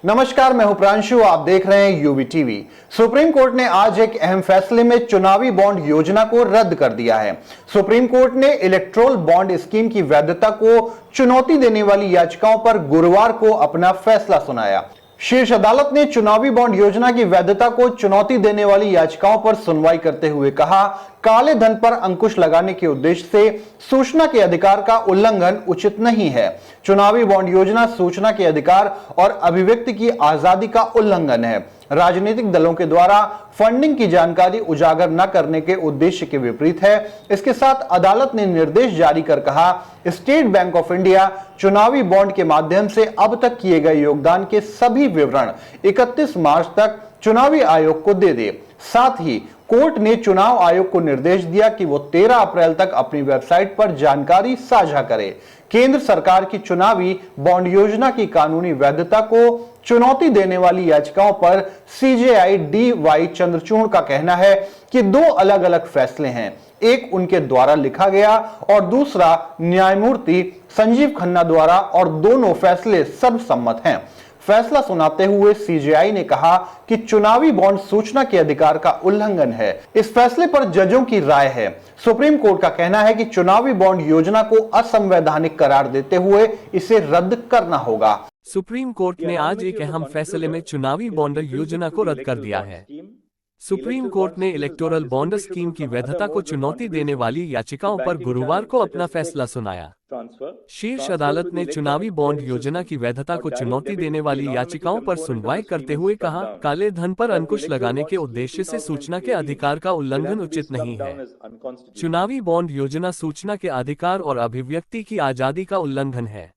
नमस्कार, मैं हूं प्रांशु। आप देख रहे हैं यूवी टीवी। सुप्रीम कोर्ट ने आज एक अहम फैसले में चुनावी बॉन्ड योजना को रद्द कर दिया है। सुप्रीम कोर्ट ने इलेक्टोरल बॉन्ड स्कीम की वैधता को चुनौती देने वाली याचिकाओं पर गुरुवार को अपना फैसला सुनाया। शीर्ष अदालत ने चुनावी बॉन्ड योजना की वैधता को चुनौती देने वाली याचिकाओं पर सुनवाई करते हुए कहा, काले धन पर अंकुश लगाने के उद्देश्य से सूचना के अधिकार का उल्लंघन उचित नहीं है। चुनावी बॉन्ड योजना सूचना के अधिकार और अभिव्यक्ति की आजादी का उल्लंघन है। राजनीतिक दलों के द्वारा फंडिंग की जानकारी उजागर न करने के उद्देश्य के विपरीत है। इसके साथ अदालत ने निर्देश जारी कर कहा, स्टेट बैंक ऑफ इंडिया चुनावी बॉन्ड के माध्यम से अब तक किए गए योगदान के सभी विवरण 31 मार्च तक चुनावी आयोग को दे दे। साथ ही कोर्ट ने चुनाव आयोग को निर्देश दिया कि वो 13 अप्रैल तक अपनी वेबसाइट पर जानकारी साझा करे। केंद्र सरकार की चुनावी बॉन्ड योजना की कानूनी वैधता को चुनौती देने वाली याचिकाओं पर सीजेआई डी.वाई. चंद्रचूड़ का कहना है कि दो अलग अलग फैसले हैं। एक उनके द्वारा लिखा गया और दूसरा न्यायमूर्ति संजीव खन्ना द्वारा, और दोनों फैसले सर्वसम्मत हैं। फैसला सुनाते हुए सीजेआई ने कहा कि चुनावी बॉन्ड सूचना के अधिकार का उल्लंघन है। इस फैसले पर जजों की राय है। सुप्रीम कोर्ट का कहना है कि चुनावी बॉन्ड योजना को असंवैधानिक करार देते हुए इसे रद्द करना होगा। सुप्रीम कोर्ट ने आज एक अहम फैसले में चुनावी बॉन्ड योजना को रद्द कर दिया है। सुप्रीम कोर्ट ने इलेक्टोरल बॉन्ड स्कीम की वैधता को चुनौती देने वाली याचिकाओं पर गुरुवार को अपना फैसला सुनाया। शीर्ष अदालत ने चुनावी बॉन्ड योजना की वैधता को चुनौती देने वाली याचिकाओं पर सुनवाई करते हुए कहा, काले धन पर अंकुश लगाने के उद्देश्य से सूचना के अधिकार का उल्लंघन उचित नहीं है। चुनावी बॉन्ड योजना सूचना के अधिकार और अभिव्यक्ति की आजादी का उल्लंघन है।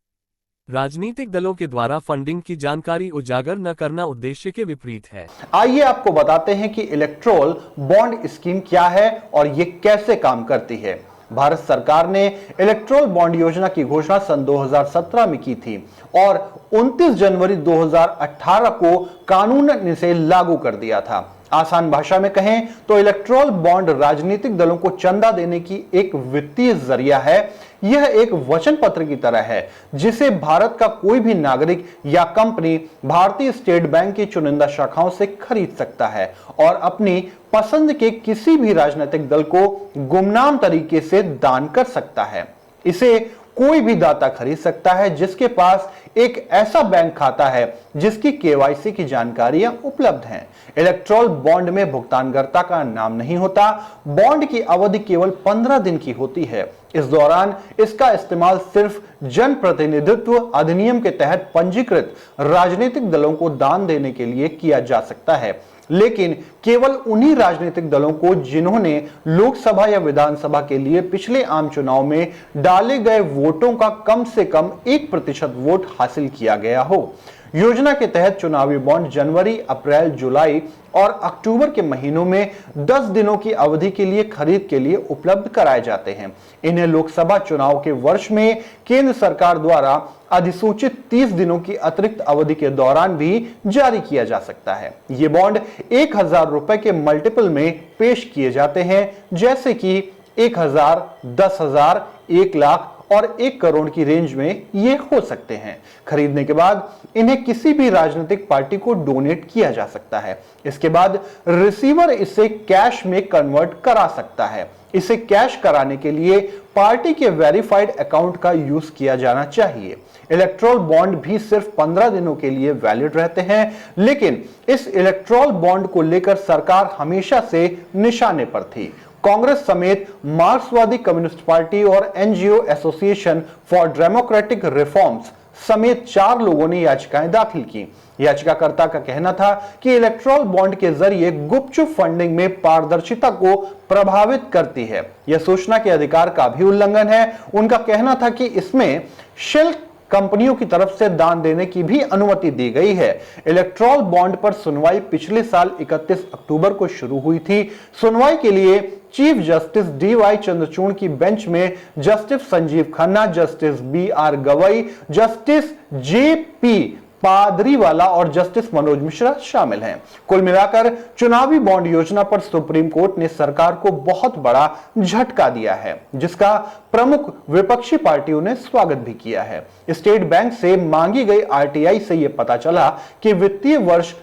राजनीतिक दलों के द्वारा फंडिंग की जानकारी उजागर न करना उद्देश्य के विपरीत है। आइए आपको बताते हैं कि इलेक्टोरल बॉन्ड स्कीम क्या है और ये कैसे काम करती है। भारत सरकार ने इलेक्टोरल बॉन्ड योजना की घोषणा सन 2017 में की थी और 29 जनवरी 2018 को कानून से लागू कर दिया था। आसान भाषा में कहें तो इलेक्टोरल बॉन्ड राजनीतिक दलों को चंदा देने की एक वित्तीय जरिया है। यह एक वचन पत्र की तरह है जिसे भारत का कोई भी नागरिक या कंपनी भारतीय स्टेट बैंक की चुनिंदा शाखाओं से खरीद सकता है और अपनी पसंद के किसी भी राजनीतिक दल को गुमनाम तरीके से दान कर सकता है। इसे कोई भी दाता खरीद सकता है जिसके पास एक ऐसा बैंक खाता है जिसकी केवाईसी की जानकारियां उपलब्ध हैं। इलेक्टोरल बॉन्ड में भुगतानकर्ता का नाम नहीं होता। बॉन्ड की अवधि केवल 15 दिन की होती है। इस दौरान इसका इस्तेमाल सिर्फ जन प्रतिनिधित्व अधिनियम के तहत पंजीकृत राजनीतिक दलों को दान देने के लिए किया जा सकता है, लेकिन केवल उन्हीं राजनीतिक दलों को जिन्होंने लोकसभा या विधानसभा के लिए पिछले आम चुनाव में डाले गए वोटों का कम से कम 1% वोट हासिल किया गया हो। योजना के तहत चुनावी बॉन्ड जनवरी, अप्रैल, जुलाई और अक्टूबर के महीनों में 10 दिनों की अवधि के लिए खरीद के लिए उपलब्ध कराए जाते हैं। इन्हें लोकसभा चुनाव के वर्ष में केंद्र सरकार द्वारा अधिसूचित 30 दिनों की अतिरिक्त अवधि के दौरान भी जारी किया जा सकता है। ये बॉन्ड 1000 रुपए के मल्टीपल में पेश किए जाते हैं, जैसे कि 1000, 10,000, 1 लाख और 1 करोड़ की रेंज में ये हो सकते हैं। खरीदने के बाद इन्हें किसी भी राजनीतिक पार्टी को डोनेट किया जा सकता है। इसके बाद रिसीवर इसे कैश में कन्वर्ट करा सकता है। इसे कैश कराने के लिए पार्टी के वेरीफाइड अकाउंट का यूज किया जाना चाहिए। इलेक्टोरल बॉन्ड भी सिर्फ 15 दिनों के लिए वैलिड रहते हैं, लेकिन इस इलेक्टोरल बॉन्ड को लेकर सरकार हमेशा से निशाने पर थी। कांग्रेस समेत मार्क्सवादी कम्युनिस्ट पार्टी और NGO association for democratic reforms समेत 4 लोगों ने याचिकाएं दाखिल की। याचिकाकर्ता का कहना था कि इलेक्टोरल बॉन्ड के जरिए गुपचुप फंडिंग में पारदर्शिता को प्रभावित करती है। यह सूचना के अधिकार का भी उल्लंघन है। उनका कहना था कि इसमें शुल्क कंपनियों की तरफ से दान देने की भी अनुमति दी गई है। इलेक्टोरल बॉन्ड पर सुनवाई पिछले साल 31 अक्टूबर को शुरू हुई थी। सुनवाई के लिए चीफ जस्टिस डी.वाई. चंद्रचूड़ की बेंच में justice Sanjiv Khanna, justice B R. Gavai, justice J P. Pardiwala और जस्टिस मनोज मिश्रा शामिल हैं। कुल मिलाकर चुनावी बॉन्ड योजना पर सुप्रीम कोर्ट ने सरकार को बहुत बड़ा झटका दिया है, जिसका प्रमुख विपक्षी पार्टियों ने स्वागत भी किया है। स्टेट बैंक से मांगी गई आरटीआई से यह पता चला कि वित्तीय वर्ष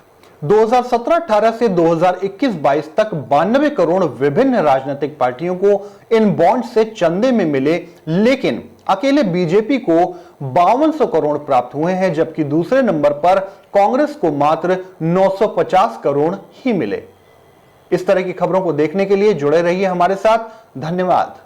2017-18 से 2021-22 तक 92 करोड़ विभिन्न राजनीतिक पार्टियों को इन बॉन्ड से चंदे में मिले, लेकिन अकेले बीजेपी को 5200 करोड़ प्राप्त हुए हैं, जबकि दूसरे नंबर पर कांग्रेस को मात्र 950 करोड़ ही मिले। इस तरह की खबरों को देखने के लिए जुड़े रहिए हमारे साथ। धन्यवाद।